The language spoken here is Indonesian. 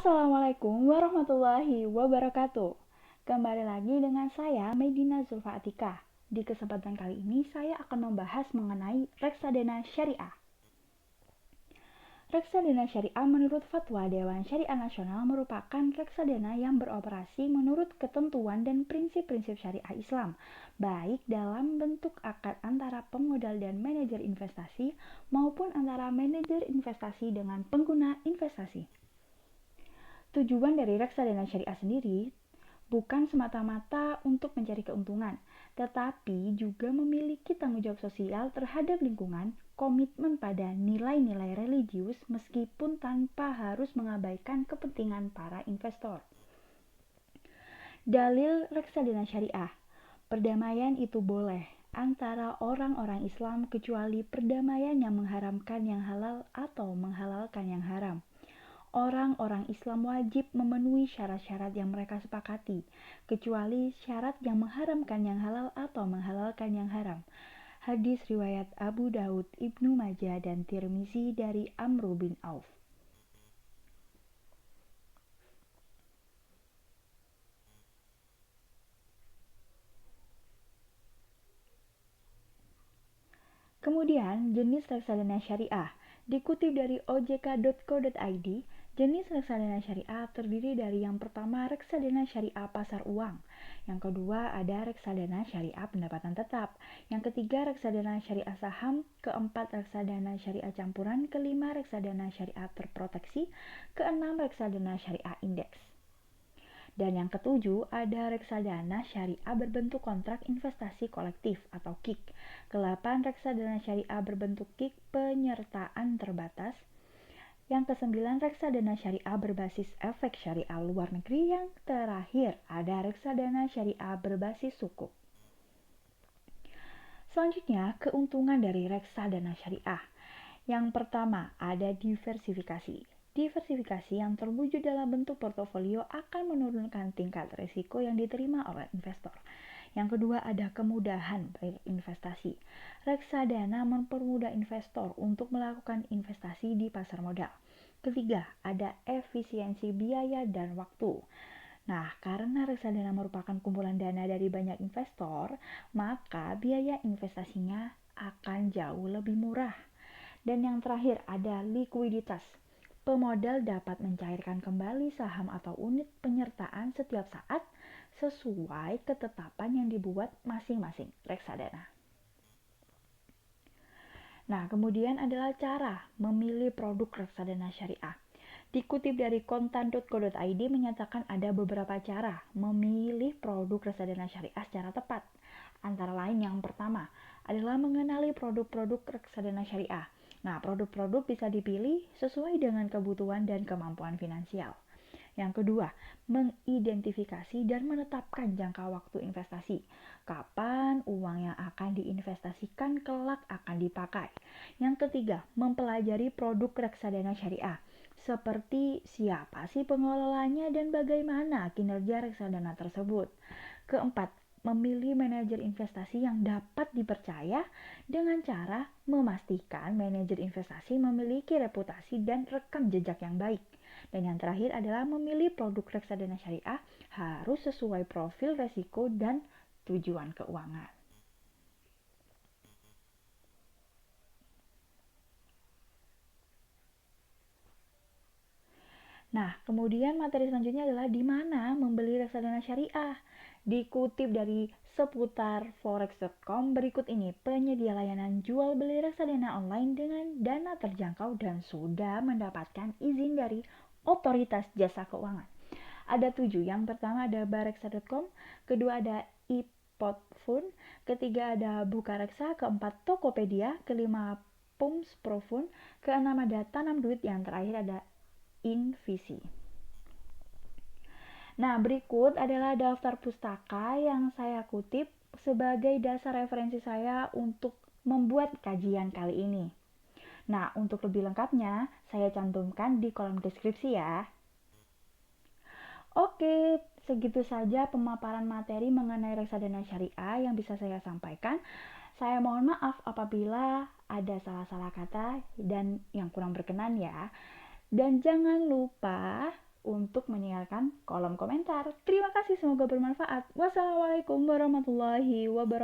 Assalamualaikum warahmatullahi wabarakatuh. Kembali lagi dengan saya Medina Zulfa Atika. Di kesempatan kali ini saya akan membahas mengenai reksadana syariah. Reksadana syariah menurut Fatwa Dewan Syariah Nasional merupakan reksadana yang beroperasi menurut ketentuan dan prinsip-prinsip syariah Islam, baik dalam bentuk akad antara pemodal dan manajer investasi maupun antara manajer investasi dengan pengguna investasi. Tujuan dari reksadana syariah sendiri bukan semata-mata untuk mencari keuntungan, tetapi juga memiliki tanggung jawab sosial terhadap lingkungan, komitmen pada nilai-nilai religius meskipun tanpa harus mengabaikan kepentingan para investor. Dalil reksadana syariah. Perdamaian itu boleh antara orang-orang Islam kecuali perdamaian yang mengharamkan yang halal atau menghalalkan yang haram. Orang-orang Islam wajib memenuhi syarat-syarat yang mereka sepakati, kecuali syarat yang mengharamkan yang halal atau menghalalkan yang haram. Hadis riwayat Abu Daud, Ibnu Majah, dan Tirmizi dari Amr bin Auf. Kemudian, jenis reksadana syariah. Dikutip dari ojk.co.id, jenis reksadana syariah terdiri dari yang pertama reksadana syariah pasar uang, yang kedua ada reksadana syariah pendapatan tetap, yang ketiga reksadana syariah saham, keempat reksadana syariah campuran, kelima reksadana syariah terproteksi, keenam reksadana syariah indeks. Dan yang ketujuh, ada reksadana syariah berbentuk kontrak investasi kolektif atau KIK. Ke-8, reksadana syariah berbentuk KIK penyertaan terbatas. Yang ke-9, reksadana syariah berbasis efek syariah luar negeri. Yang terakhir, ada reksadana syariah berbasis sukuk. Selanjutnya, keuntungan dari reksadana syariah. Yang pertama, ada diversifikasi. Diversifikasi yang terwujud dalam bentuk portofolio akan menurunkan tingkat risiko yang diterima oleh investor. Yang kedua, ada kemudahan berinvestasi. Reksadana mempermudah investor untuk melakukan investasi di pasar modal. Ketiga, ada efisiensi biaya dan waktu. Nah, karena reksadana merupakan kumpulan dana dari banyak investor, maka biaya investasinya akan jauh lebih murah. Dan yang terakhir ada likuiditas. Pemodal dapat mencairkan kembali saham atau unit penyertaan setiap saat sesuai ketetapan yang dibuat masing-masing reksadana. Nah, kemudian adalah cara memilih produk reksadana syariah. Dikutip dari kontan.co.id menyatakan ada beberapa cara memilih produk reksadana syariah secara tepat. Antara lain yang pertama adalah mengenali produk-produk reksadana syariah. Nah, produk-produk bisa dipilih sesuai dengan kebutuhan dan kemampuan finansial. Yang kedua, mengidentifikasi dan menetapkan jangka waktu investasi. Kapan uang yang akan diinvestasikan kelak akan dipakai. Yang ketiga, mempelajari produk reksadana syariah. Seperti siapa sih pengelolanya dan bagaimana kinerja reksadana tersebut. Keempat, memilih manajer investasi yang dapat dipercaya dengan cara memastikan manajer investasi memiliki reputasi dan rekam jejak yang baik. Dan yang terakhir adalah memilih produk reksadana syariah harus sesuai profil resiko dan tujuan keuangan. Nah, kemudian materi selanjutnya adalah di mana membeli reksadana syariah. Dikutip dari seputar forex.com berikut ini penyedia layanan jual beli reksadana online dengan dana terjangkau dan sudah mendapatkan izin dari otoritas jasa keuangan. Ada 7. Yang pertama ada bareksa.com, kedua ada ipotfun, ketiga ada bukareksa, keempat Tokopedia, kelima pumsprofun, keenam ada tanam duit, yang terakhir ada Invisi. Nah, berikut adalah daftar pustaka yang saya kutip sebagai dasar referensi saya untuk membuat kajian kali ini. Nah, untuk lebih lengkapnya, saya cantumkan di kolom deskripsi ya. Oke, segitu saja pemaparan materi mengenai reksadana syariah yang bisa saya sampaikan. Saya mohon maaf apabila ada salah-salah kata dan yang kurang berkenan ya. Dan jangan lupa untuk meninggalkan kolom komentar. Terima kasih, semoga bermanfaat. Wassalamualaikum warahmatullahi wabarakatuh.